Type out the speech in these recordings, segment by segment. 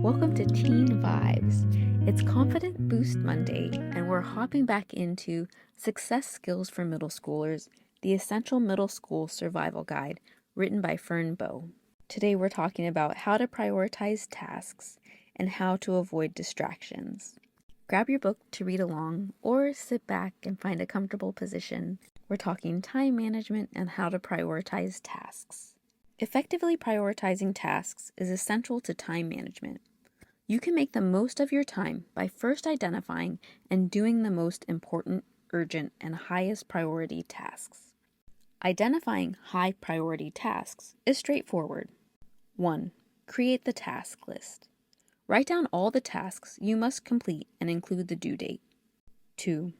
Welcome to Teen Vibes. It's Confident Boost Monday, and we're hopping back into Success Skills for Middle Schoolers, the Essential Middle School Survival Guide, written by Fern Bow. Today we're talking about how to prioritize tasks and how to avoid distractions. Grab your book to read along, or sit back and find a comfortable position. We're talking time management and how to prioritize tasks. Effectively prioritizing tasks is essential to time management. You can make the most of your time by first identifying and doing the most important, urgent, and highest priority tasks. Identifying high priority tasks is straightforward. 1. Create the task list. Write down all the tasks you must complete and include the due date. 2.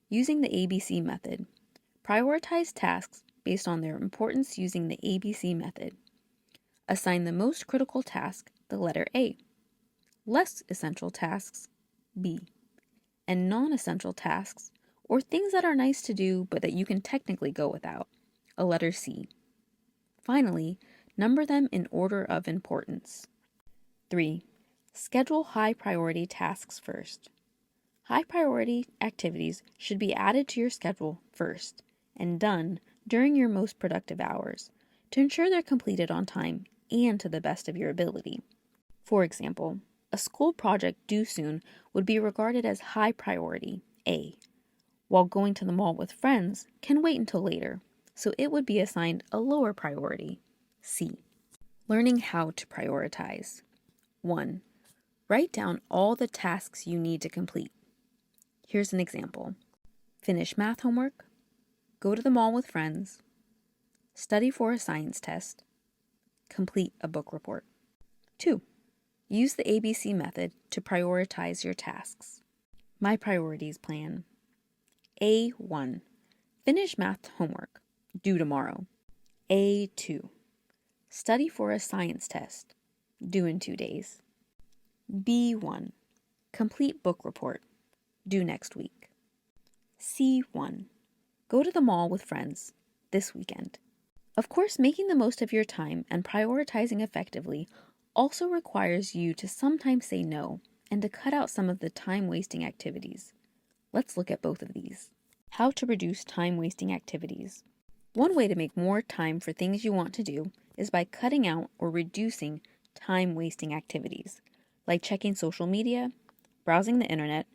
Using the ABC method. Prioritize tasks based on their importance using the ABC method. Assign the most critical task the letter A. Less essential tasks, B, and non-essential tasks, or things that are nice to do but that you can technically go without, a letter C. Finally, number them in order of importance. 3. Schedule high priority tasks first. High priority activities should be added to your schedule first and done during your most productive hours to ensure they're completed on time and to the best of your ability. For example, a school project due soon would be regarded as high priority, A, while going to the mall with friends can wait until later, so it would be assigned a lower priority, C. Learning how to prioritize. 1. Write down all the tasks you need to complete. Here's an example. Finish math homework, go to the mall with friends, study for a science test, complete a book report. 2. Use the ABC method to prioritize your tasks. My priorities plan. A1. Finish math homework, due tomorrow. A2. Study for a science test, due in 2 days. B1. Complete book report, due next week. C1. Go to the mall with friends, this weekend. Of course, making the most of your time and prioritizing effectively also requires you to sometimes say no and to cut out some of the time-wasting activities. Let's look at both of these. How to reduce time-wasting activities. One way to make more time for things you want to do is by cutting out or reducing time-wasting activities, like checking social media, browsing the internet,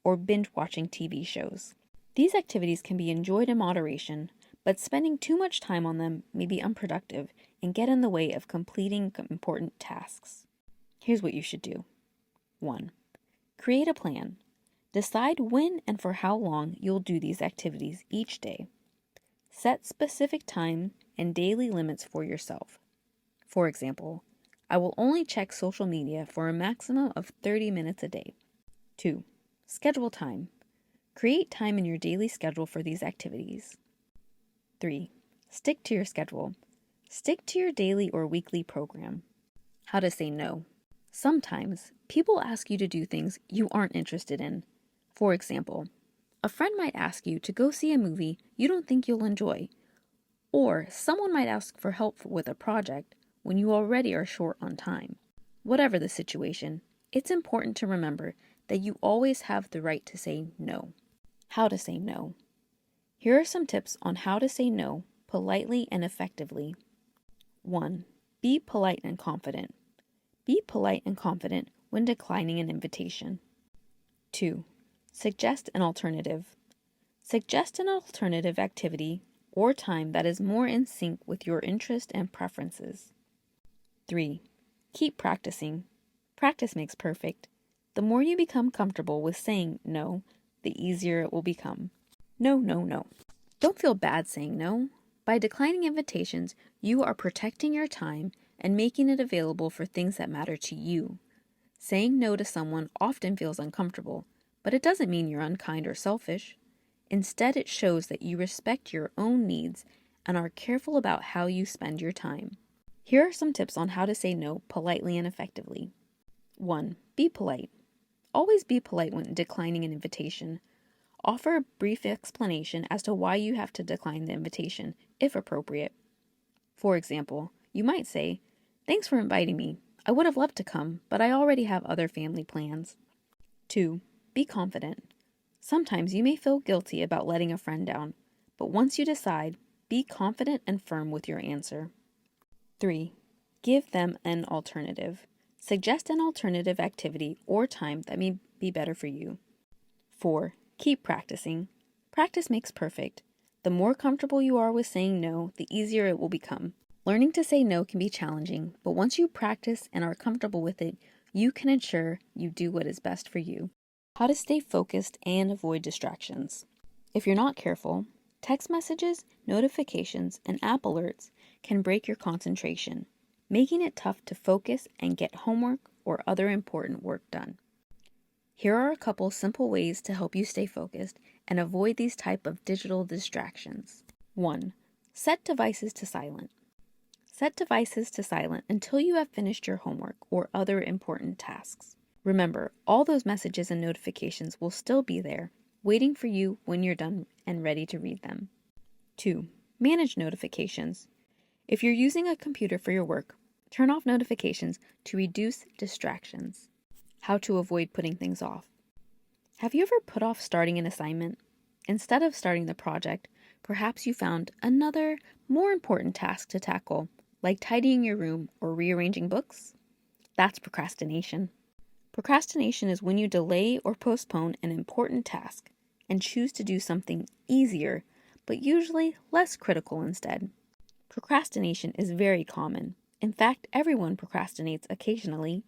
or binge-watching TV shows. These activities can be enjoyed in moderation, but spending too much time on them may be unproductive and get in the way of completing important tasks. Here's what you should do. 1. Create a plan. Decide when and for how long you'll do these activities each day. Set specific time and daily limits for yourself. For example, I will only check social media for a maximum of 30 minutes a day. 2. Schedule time. Create time in your daily schedule for these activities. 3. Stick to your schedule. Stick to your daily or weekly program. How to say no. Sometimes, people ask you to do things you aren't interested in. For example, a friend might ask you to go see a movie you don't think you'll enjoy, or someone might ask for help with a project when you already are short on time. Whatever the situation, it's important to remember that you always have the right to say no. How to say no. Here are some tips on how to say no politely and effectively. 1. Be polite and confident. Be polite and confident when declining an invitation. 2. Suggest an alternative. Suggest an alternative activity or time that is more in sync with your interest and preferences. 3. Keep practicing. Practice makes perfect. The more you become comfortable with saying no, the easier it will become. No, no, no. Don't feel bad saying no. By declining invitations, you are protecting your time and making it available for things that matter to you. Saying no to someone often feels uncomfortable, but it doesn't mean you're unkind or selfish. Instead, it shows that you respect your own needs and are careful about how you spend your time. Here are some tips on how to say no politely and effectively. 1. Be polite. Always be polite when declining an invitation. Offer a brief explanation as to why you have to decline the invitation, if appropriate. For example, you might say, "Thanks for inviting me. I would have loved to come, but I already have other family plans. 2. Be confident. Sometimes you may feel guilty about letting a friend down, but once you decide, be confident and firm with your answer. 3. Give them an alternative. Suggest an alternative activity or time that may be better for you. 4. Keep practicing. Practice makes perfect. The more comfortable you are with saying no, the easier it will become. Learning to say no can be challenging, but once you practice and are comfortable with it, you can ensure you do what is best for you. How to stay focused and avoid distractions. If you're not careful, text messages, notifications, and app alerts can break your concentration, making it tough to focus and get homework or other important work done. Here are a couple simple ways to help you stay focused and avoid these type of digital distractions. 1. Set devices to silent. Set devices to silent until you have finished your homework or other important tasks. Remember, all those messages and notifications will still be there, waiting for you when you're done and ready to read them. 2. Manage notifications. If you're using a computer for your work, turn off notifications to reduce distractions. How to avoid putting things off. Have you ever put off starting an assignment? Instead of starting the project, perhaps you found another, more important task to tackle, like tidying your room or rearranging books? That's procrastination. Procrastination is when you delay or postpone an important task and choose to do something easier, but usually less critical instead. Procrastination is very common. In fact, everyone procrastinates occasionally.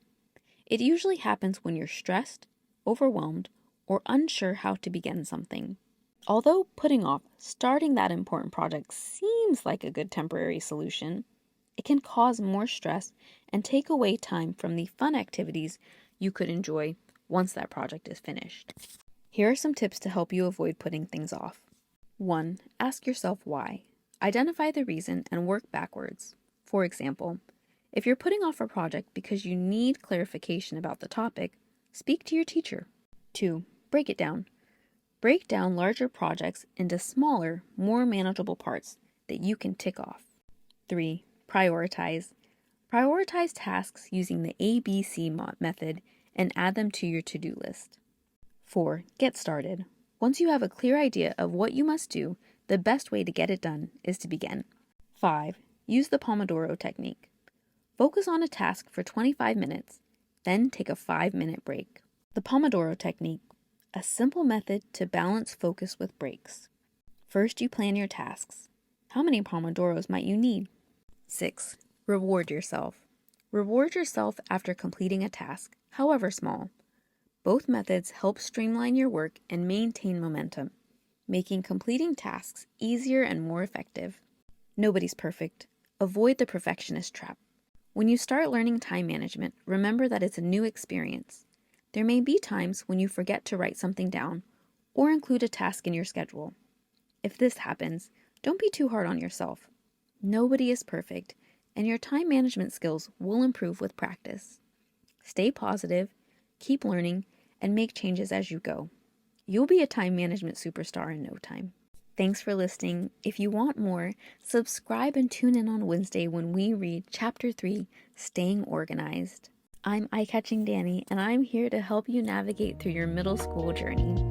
It usually happens when you're stressed, overwhelmed, or unsure how to begin something. Although putting off starting that important project seems like a good temporary solution, it can cause more stress and take away time from the fun activities you could enjoy once that project is finished. Here are some tips to help you avoid putting things off. 1. Ask yourself why. Identify the reason and work backwards. For example, if you're putting off a project because you need clarification about the topic, speak to your teacher. 2. Break it down. Break down larger projects into smaller, more manageable parts that you can tick off. 3. Prioritize. Prioritize tasks using the ABC method and add them to your to-do list. 4. Get started. Once you have a clear idea of what you must do, the best way to get it done is to begin. 5. Use the Pomodoro technique. Focus on a task for 25 minutes, then take a 5-minute break. The Pomodoro technique, a simple method to balance focus with breaks. First, you plan your tasks. How many Pomodoros might you need? 6. Reward yourself. Reward yourself after completing a task, however small. Both methods help streamline your work and maintain momentum, making completing tasks easier and more effective. Nobody's perfect. Avoid the perfectionist trap. When you start learning time management, remember that it's a new experience. There may be times when you forget to write something down or include a task in your schedule. If this happens, don't be too hard on yourself. Nobody is perfect, and your time management skills will improve with practice. Stay positive, keep learning, and make changes as you go. You'll be a time management superstar in no time. Thanks for listening. If you want more, subscribe and tune in on Wednesday when we read Chapter 3, Staying Organized. I'm Eyecatching Dani, and I'm here to help you navigate through your middle school journey.